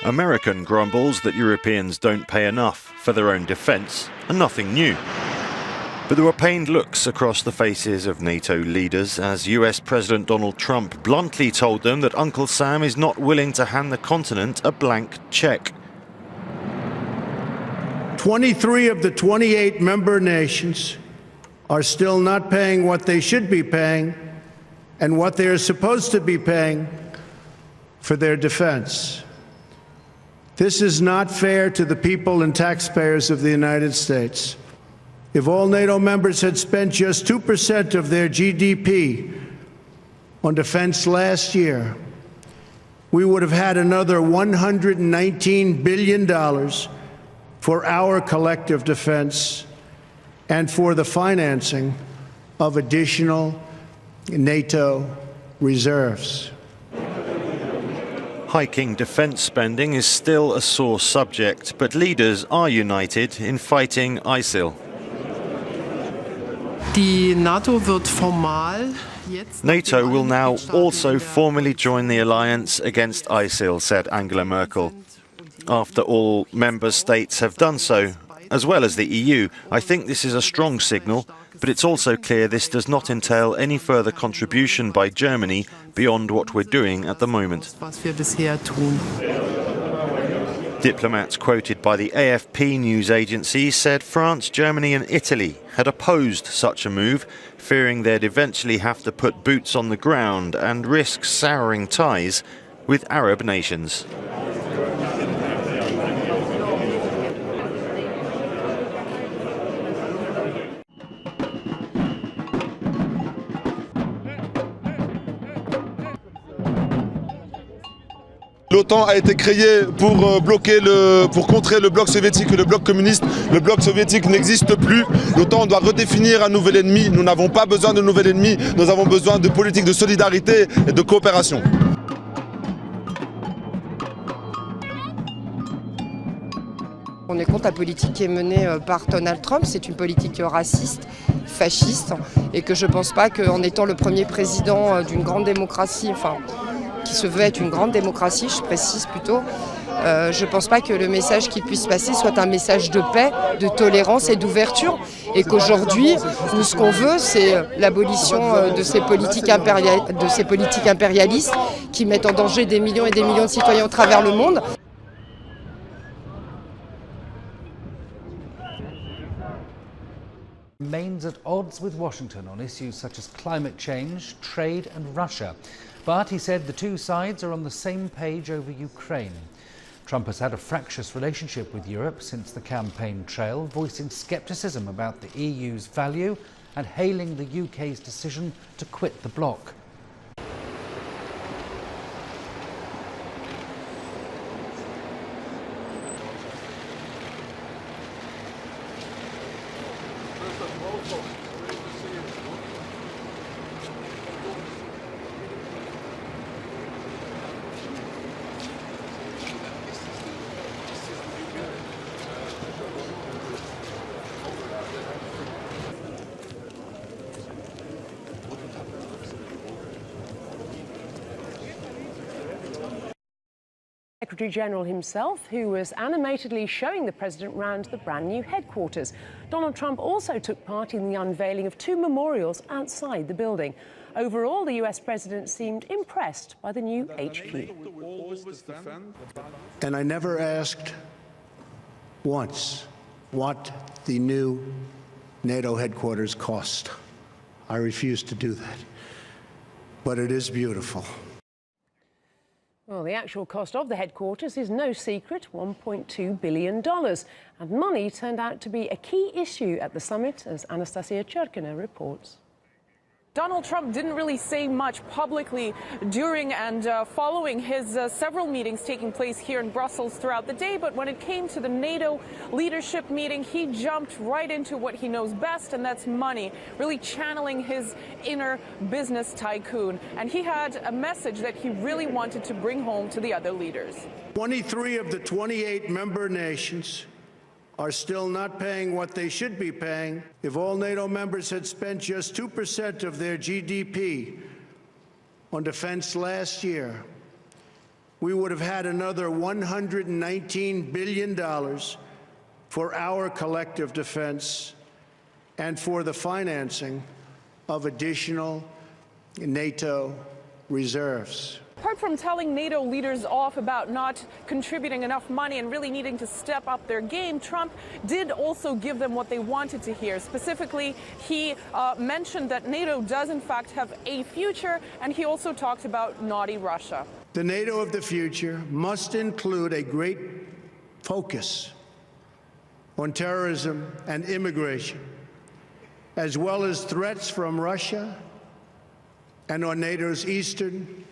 American grumbles that Europeans don't pay enough for their own defence, and nothing new. But there were pained looks across the faces of NATO leaders as US President Donald Trump bluntly told them that Uncle Sam is not willing to hand the continent a blank cheque. 23 of the 28 member nations are still not paying what they should be paying and what they are supposed to be paying for their defense. This is not fair to the people and taxpayers of the United States. If all NATO members had spent just 2% of their GDP on defense last year, we would have had another $119 billion for our collective defense and for the financing of additional NATO reserves. Hiking defence spending is still a sore subject, but leaders are united in fighting ISIL. NATO will now also formally join the alliance against ISIL, said Angela Merkel. After all member states have done so, as well as the EU, I think this is a strong signal, but it's also clear this does not entail any further contribution by Germany beyond what we're doing at the moment. Diplomats quoted by the AFP news agency said France, Germany and Italy had opposed such a move, fearing they'd eventually have to put boots on the ground and risk souring ties with Arab nations. L'OTAN a été créée pour contrer le bloc soviétique et le bloc communiste. Le bloc soviétique n'existe plus. L'OTAN doit redéfinir un nouvel ennemi. Nous n'avons pas besoin de nouvel ennemi. Nous avons besoin de politique de solidarité et de coopération. On est contre la politique qui est menée par Donald Trump. C'est une politique raciste, fasciste, et que je ne pense pas qu'en étant le premier président d'une grande démocratie, qui se veut être une grande démocratie, je précise plutôt, je ne pense pas que le message qui puisse passer soit un message de paix, de tolérance et d'ouverture. Et qu'aujourd'hui, nous, ce qu'on veut, c'est l'abolition de ces politiques impérialistes qui mettent en danger des millions et des millions de citoyens à travers le monde. Remains at odds with Washington on issues such as climate change, trade and Russia. But he said the two sides are on the same page over Ukraine. Trump has had a fractious relationship with Europe since the campaign trail, voicing scepticism about the EU's value and hailing the UK's decision to quit the bloc. Secretary General himself, who was animatedly showing the president round the brand new headquarters. Donald Trump also took part in the unveiling of two memorials outside the building. Overall, the US president seemed impressed by the new HQ. And I never asked once what the new NATO headquarters cost. I refused to do that. But it is beautiful. Well, the actual cost of the headquarters is no secret, $1.2 billion. And money turned out to be a key issue at the summit, as Anastasia Cherkina reports. Donald Trump didn't really say much publicly during and following his several meetings taking place here in Brussels throughout the day. But when it came to the NATO leadership meeting, he jumped right into what he knows best, and that's money, really channeling his inner business tycoon. And he had a message that he really wanted to bring home to the other leaders. 23 of the 28 member nations are still not paying what they should be paying. If all NATO members had spent just 2% of their GDP on defense last year, we would have had another $119 billion for our collective defense and for the financing of additional NATO reserves. Apart from telling NATO leaders off about not contributing enough money and really needing to step up their game, Trump did also give them what they wanted to hear. Specifically, he mentioned that NATO does in fact have a future, and he also talked about naughty Russia. The NATO of the future must include a great focus on terrorism and immigration, as well as threats from Russia and on NATO's eastern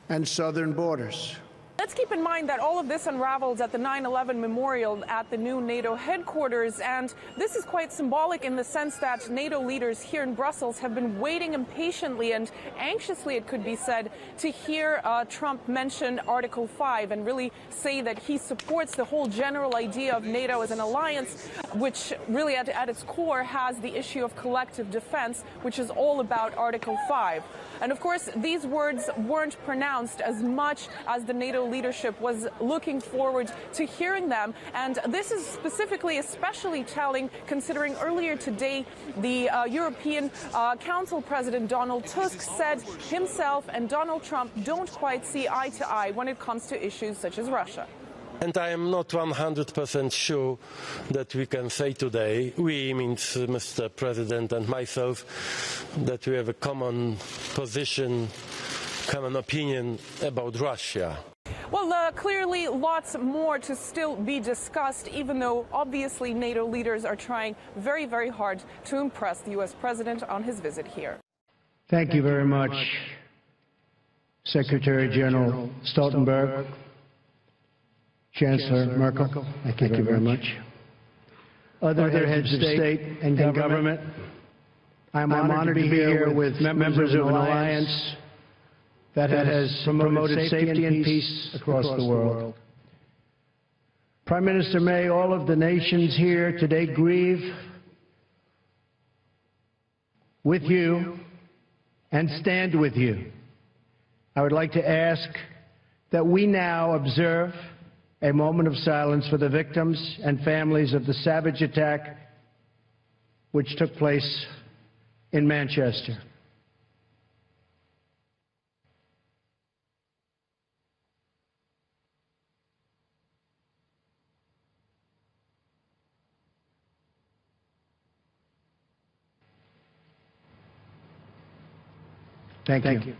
and southern borders. Let's keep in mind that all of this unravels at the 9/11 memorial at the new NATO headquarters, and this is quite symbolic in the sense that NATO leaders here in Brussels have been waiting impatiently and anxiously, it could be said, to hear Trump mention Article 5 and really say that he supports the whole general idea of NATO as an alliance, which really at its core has the issue of collective defense, which is all about Article 5. And of course, these words weren't pronounced as much as the NATO leadership was looking forward to hearing them. And this is specifically especially telling, considering earlier today the European Council President Donald Tusk said himself and Donald Trump don't quite see eye to eye when it comes to issues such as Russia. And I am not 100% sure that we can say today, we means Mr. President and myself, that we have a common position, common opinion about Russia. Well, clearly lots more to still be discussed, even though obviously NATO leaders are trying very, very hard to impress the U.S. President on his visit here. Thank you very much, Secretary General Stoltenberg, Chancellor Merkel. Thank you very much. Other heads of state and government, I'm honored to be here with members of an alliance that has promoted safety and peace across the world. Prime Minister May, all of the nations here today grieve with you and stand with you. I would like to ask that we now observe a moment of silence for the victims and families of the savage attack which took place in Manchester. Thank you.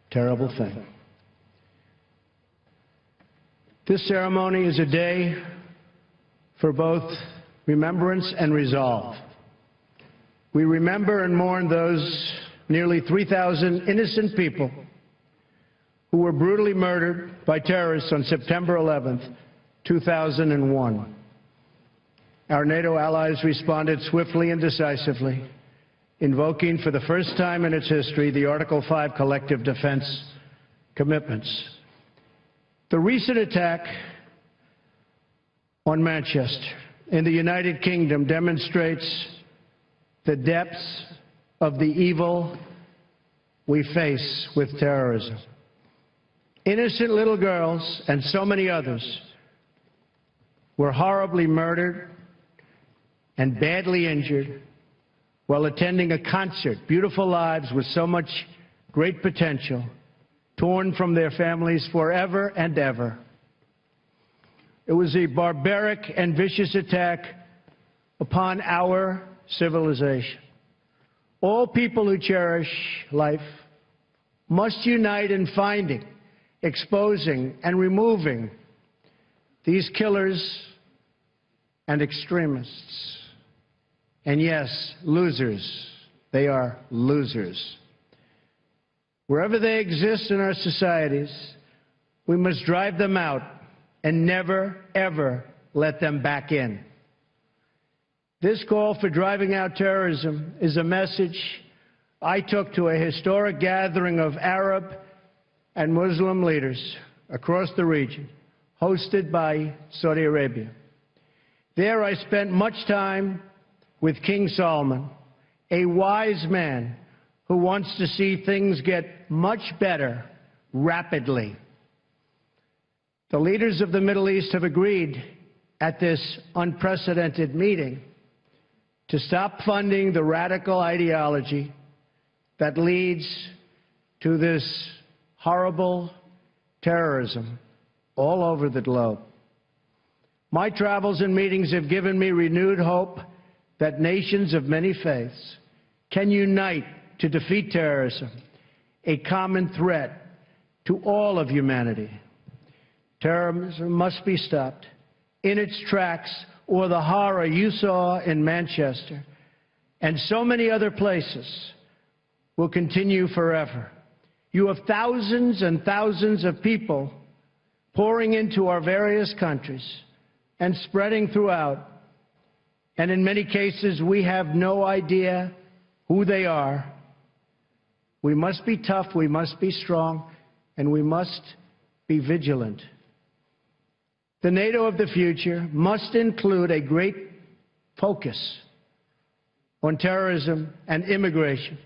Terrible thing. This ceremony is a day for both remembrance and resolve. We remember and mourn those nearly 3,000 innocent people who were brutally murdered by terrorists on September 11th, 2001. Our NATO allies responded swiftly and decisively, invoking for the first time in its history the Article 5 collective defense commitments. The recent attack on Manchester in the United Kingdom demonstrates the depths of the evil we face with terrorism. Innocent little girls and so many others were horribly murdered and badly injured while attending a concert, beautiful lives with so much great potential, torn from their families forever and ever. It was a barbaric and vicious attack upon our civilization. All people who cherish life must unite in finding, exposing, and removing these killers and extremists. And yes, losers. They are losers. Wherever they exist in our societies, we must drive them out and never, ever let them back in. This call for driving out terrorism is a message I took to a historic gathering of Arab and Muslim leaders across the region, hosted by Saudi Arabia. There I spent much time with King Solomon, a wise man who wants to see things get much better rapidly. The leaders of the Middle East have agreed at this unprecedented meeting to stop funding the radical ideology that leads to this horrible terrorism all over the globe. My travels and meetings have given me renewed hope that nations of many faiths can unite to defeat terrorism, a common threat to all of humanity. Terrorism must be stopped in its tracks, or the horror you saw in Manchester and so many other places will continue forever. You have thousands and thousands of people pouring into our various countries and spreading throughout, and in many cases we have no idea who they are. We must be tough, we must be strong, and we must be vigilant. The NATO of the future must include a great focus on terrorism and immigration,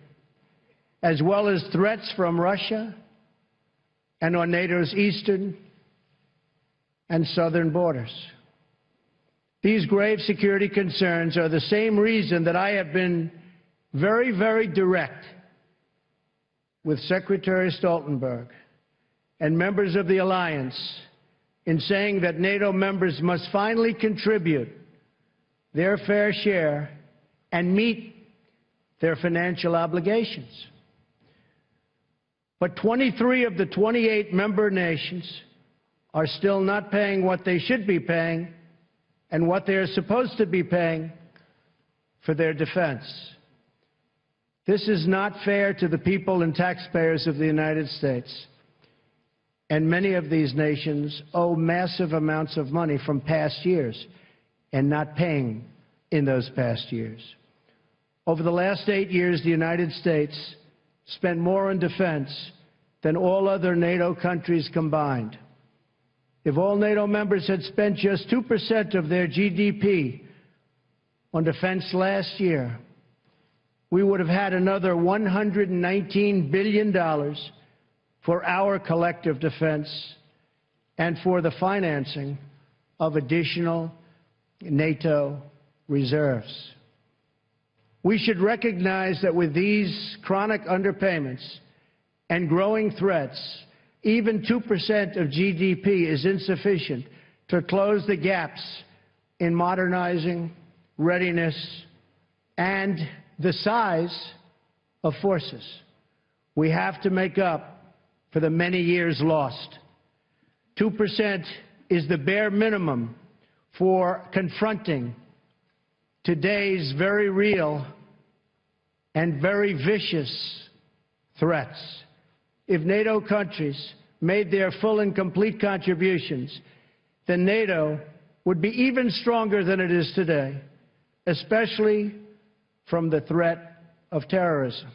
as well as threats from Russia and on NATO's eastern and southern borders. These grave security concerns are the same reason that I have been very, very direct with Secretary Stoltenberg and members of the alliance in saying that NATO members must finally contribute their fair share and meet their financial obligations. But 23 of the 28 member nations are still not paying what they should be paying and what they are supposed to be paying for their defense. This is not fair to the people and taxpayers of the United States. And many of these nations owe massive amounts of money from past years and not paying in those past years. Over the last 8 years, the United States spent more on defense than all other NATO countries combined. If all NATO members had spent just 2% of their GDP on defense last year, we would have had another $119 billion for our collective defense and for the financing of additional NATO reserves. We should recognize that with these chronic underpayments and growing threats, even 2% of GDP is insufficient to close the gaps in modernizing, readiness, and the size of forces. We have to make up for the many years lost. 2% is the bare minimum for confronting today's very real and very vicious threats. If NATO countries made their full and complete contributions, then NATO would be even stronger than it is today, especially from the threat of terrorism.